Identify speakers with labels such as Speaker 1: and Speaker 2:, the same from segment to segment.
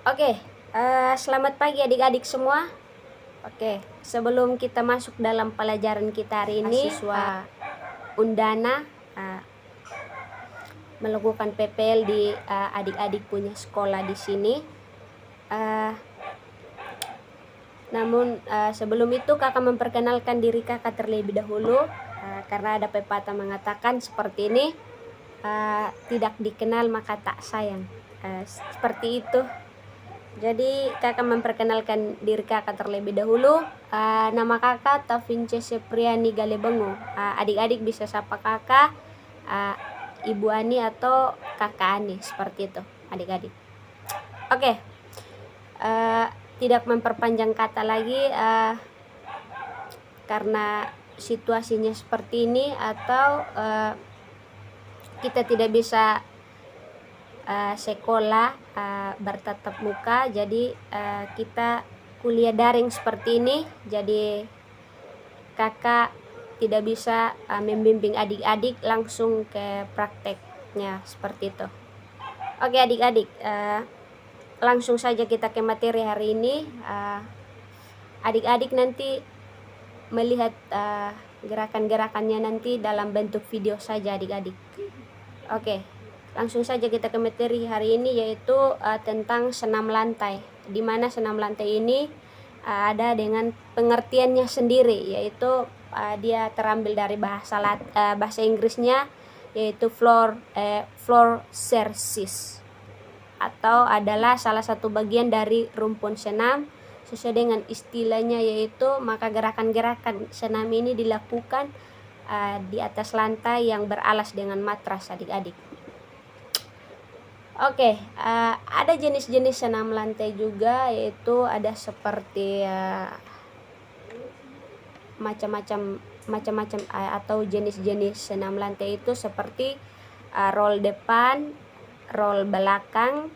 Speaker 1: Oke, selamat pagi adik-adik semua. Oke, sebelum kita masuk dalam pelajaran kita hari ini, siswa Undana melakukan PPL di adik-adik punya sekolah di sini. Namun sebelum itu kakak memperkenalkan diri kakak terlebih dahulu, karena ada pepatah mengatakan seperti ini, tidak dikenal maka tak sayang. Seperti itu. Jadi kakak memperkenalkan diri kakak terlebih dahulu. Nama kakak Tavince Sepriani Galebengo. Adik-adik bisa sapa kakak Ibu Ani atau kakak Ani, seperti itu adik-adik. Oke, tidak memperpanjang kata lagi karena situasinya seperti ini, atau kita tidak bisa sekolah bertatap muka, jadi kita kuliah daring seperti ini. Jadi kakak tidak bisa membimbing adik-adik langsung ke prakteknya seperti itu. Oke adik-adik, langsung saja kita ke materi hari ini. Adik-adik nanti melihat gerakan-gerakannya nanti dalam bentuk video saja adik-adik. Oke, langsung saja kita ke materi hari ini, yaitu tentang senam lantai, di mana senam lantai ini ada dengan pengertiannya sendiri, yaitu dia terambil dari bahasa Inggrisnya, yaitu floor exercise, atau adalah salah satu bagian dari rumpun senam sesuai dengan istilahnya, yaitu maka gerakan-gerakan senam ini dilakukan di atas lantai yang beralas dengan matras adik-adik. Oke, ada jenis-jenis senam lantai juga, yaitu ada seperti macam-macam atau jenis-jenis senam lantai itu seperti roll depan, roll belakang,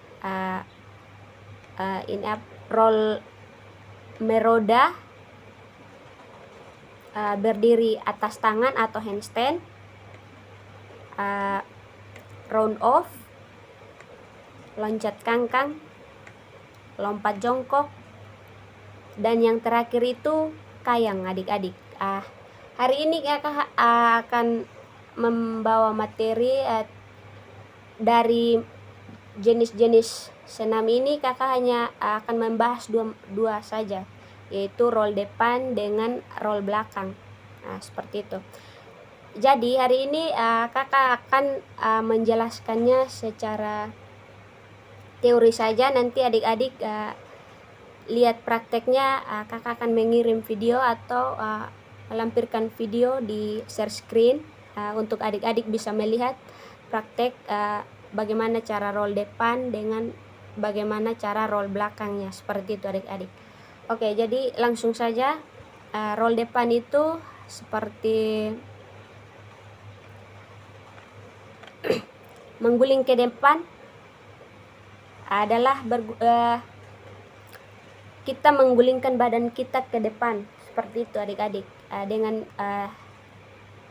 Speaker 1: roll meroda, berdiri atas tangan atau handstand, round off, loncat kangkang, lompat jongkok, dan yang terakhir itu kayang adik-adik. Hari ini kakak akan membawa materi dari jenis-jenis senam ini. Kakak hanya akan membahas dua saja, yaitu roll depan dengan roll belakang. Seperti itu. Jadi hari ini kakak akan menjelaskannya secara teori saja. Nanti adik-adik lihat prakteknya, kakak akan mengirim video atau melampirkan video di share screen untuk adik-adik bisa melihat praktek bagaimana cara roll depan dengan bagaimana cara roll belakangnya, seperti itu adik-adik. Oke, jadi langsung saja. Roll depan itu seperti mengguling ke depan, adalah kita menggulingkan badan kita ke depan, seperti itu adik-adik, dengan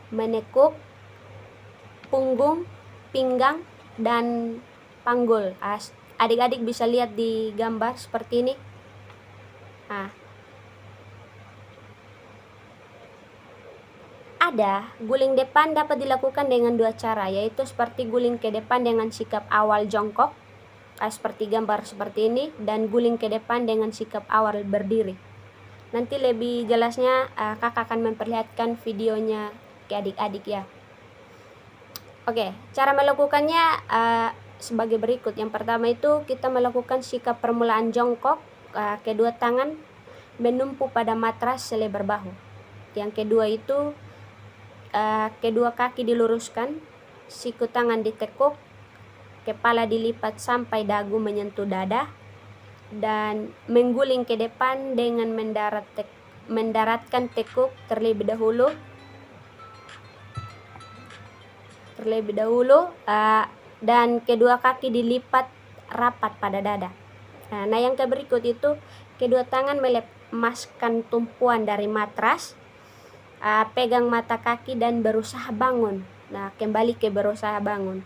Speaker 1: menekuk punggung, pinggang, dan panggul. Adik-adik bisa lihat di gambar seperti ini. Ada guling depan dapat dilakukan dengan dua cara, yaitu seperti guling ke depan dengan sikap awal jongkok, seperti gambar seperti ini, dan guling ke depan dengan sikap awal berdiri. Nanti lebih jelasnya kakak akan memperlihatkan videonya ke adik-adik ya. Oke, cara melakukannya sebagai berikut. Yang pertama itu kita melakukan sikap permulaan jongkok, kedua tangan menumpu pada matras selebar bahu. Yang kedua itu kedua kaki diluruskan, siku tangan ditekuk, kepala dilipat sampai dagu menyentuh dada, dan mengguling ke depan dengan mendaratkan tekuk terlebih dahulu, dan kedua kaki dilipat rapat pada dada. Nah, yang berikut itu kedua tangan melepaskan tumpuan dari matras, pegang mata kaki dan berusaha bangun. Nah, kembali ke berusaha bangun.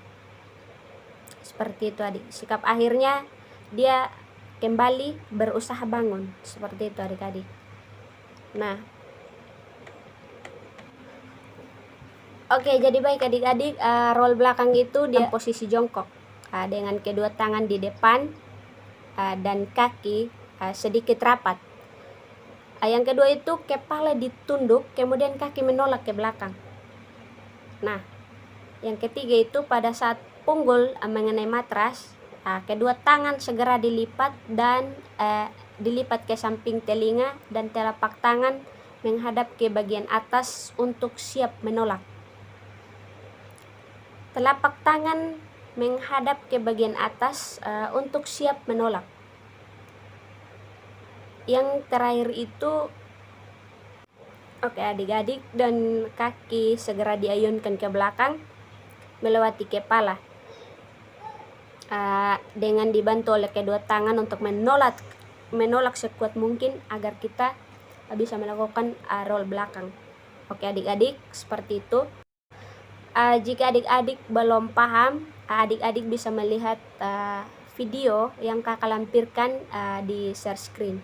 Speaker 1: Seperti itu adik. Sikap akhirnya dia kembali berusaha bangun. Seperti itu adik-adik. Nah, oke, jadi baik adik-adik, roll belakang itu dia posisi jongkok dengan kedua tangan di depan dan kaki sedikit rapat. Yang kedua itu kepala ditunduk, kemudian kaki menolak ke belakang. Nah, yang ketiga itu pada saat punggul mengenai matras, kedua tangan segera dilipat dan dilipat ke samping telinga dan telapak tangan menghadap ke bagian atas untuk siap menolak. Telapak tangan menghadap ke bagian atas untuk siap menolak. Yang terakhir itu oke adik-adik, dan kaki segera diayunkan ke belakang melewati kepala dengan dibantu oleh kedua tangan untuk menolak sekuat mungkin agar kita bisa melakukan roll belakang. Oke adik-adik, seperti itu. Jika adik-adik belum paham, adik-adik bisa melihat video yang kakak lampirkan di share screen.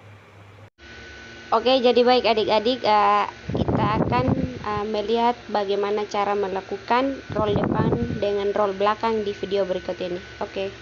Speaker 1: Oke, jadi baik adik-adik, kita akan melihat bagaimana cara melakukan roll depan dengan roll belakang di video berikut ini. Oke.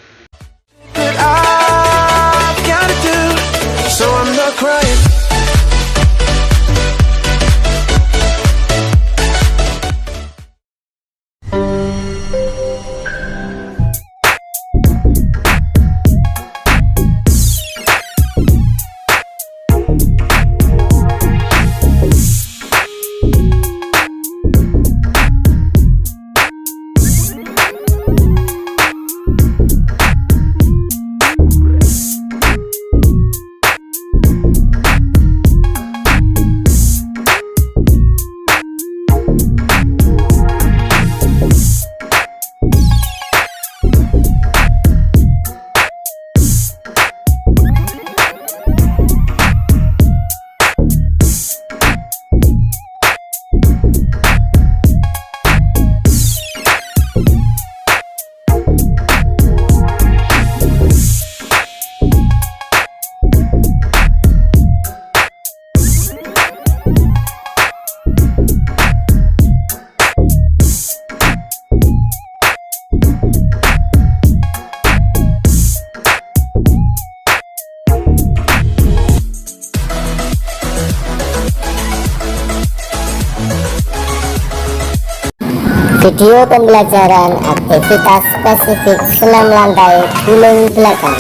Speaker 2: Video pembelajaran aktivitas spesifik senam lantai gulung belakang.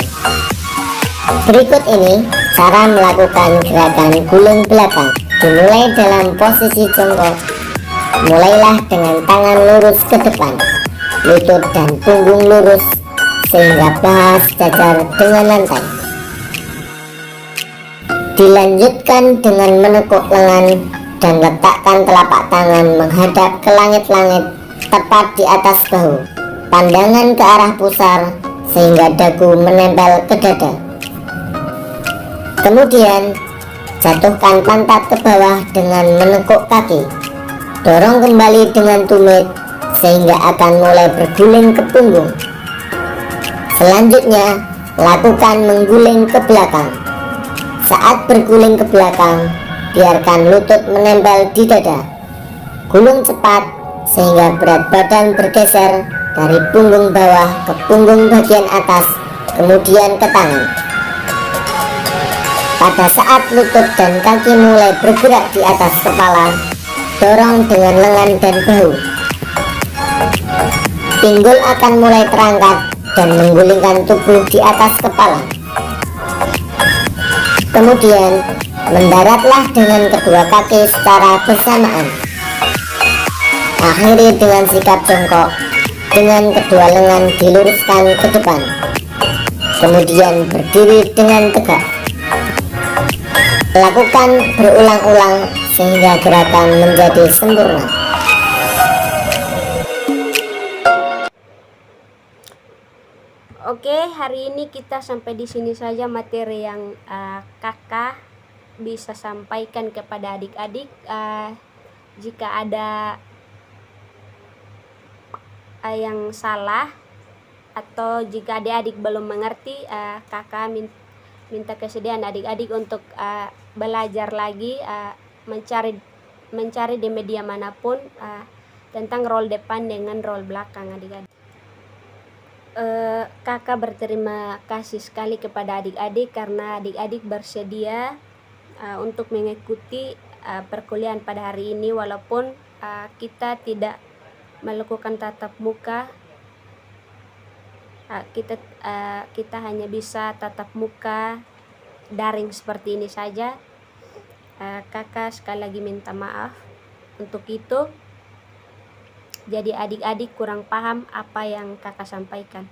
Speaker 2: Berikut ini cara melakukan gerakan gulung belakang. Dimulai dalam posisi jongkok. Mulailah dengan tangan lurus ke depan, lutut dan punggung lurus sehingga paha sejajar dengan lantai. Dilanjutkan dengan menekuk lengan dan letakkan telapak tangan menghadap ke langit-langit tepat di atas bahu, pandangan ke arah pusar sehingga dagu menempel ke dada. Kemudian jatuhkan pantat ke bawah dengan menekuk kaki. Dorong kembali dengan tumit sehingga akan mulai berguling ke punggung. Selanjutnya lakukan mengguling ke belakang. Saat berguling ke belakang, biarkan lutut menempel di dada. Gulung cepat sehingga berat badan bergeser dari punggung bawah ke punggung bagian atas, kemudian ke tangan. Pada saat lutut dan kaki mulai bergerak di atas kepala, dorong dengan lengan dan bahu. Pinggul akan mulai terangkat dan menggulingkan tubuh di atas kepala. Kemudian mendaratlah dengan kedua kaki secara bersamaan. Akhiri dengan sikap jongkok dengan kedua lengan diluruskan ke depan. Kemudian berdiri dengan tegak. Lakukan berulang-ulang sehingga gerakan menjadi sempurna.
Speaker 1: Oke, hari ini kita sampai di sini saja materi yang kakak bisa sampaikan kepada adik-adik. Jika ada yang salah atau jika adik-adik belum mengerti, kakak minta kesediaan adik-adik untuk belajar lagi, mencari di media manapun tentang roll depan dengan roll belakang adik-adik. Kakak berterima kasih sekali kepada adik-adik karena adik-adik bersedia untuk mengikuti perkuliahan pada hari ini, walaupun kita tidak melakukan tatap muka. Kita hanya bisa tatap muka daring seperti ini saja. Kakak sekali lagi minta maaf untuk itu. Jadi adik-adik kurang paham apa yang kakak sampaikan.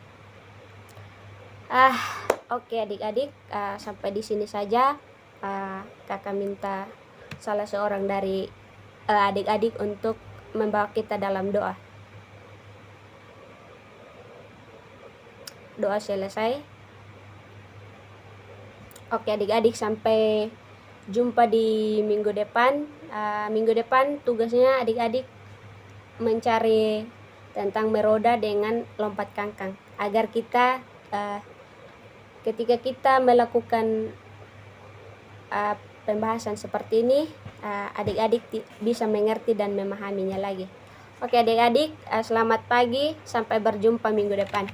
Speaker 1: Oke adik-adik, sampai di sini saja. Kakak minta salah seorang dari adik-adik untuk membawa kita dalam doa. Doa selesai. Oke adik-adik, sampai jumpa di minggu depan. Minggu depan tugasnya adik-adik mencari tentang meroda dengan lompat kangkang, agar kita ketika kita melakukan pembahasan seperti ini, adik-adik bisa mengerti dan memahaminya lagi. Oke adik-adik, selamat pagi, sampai berjumpa minggu depan.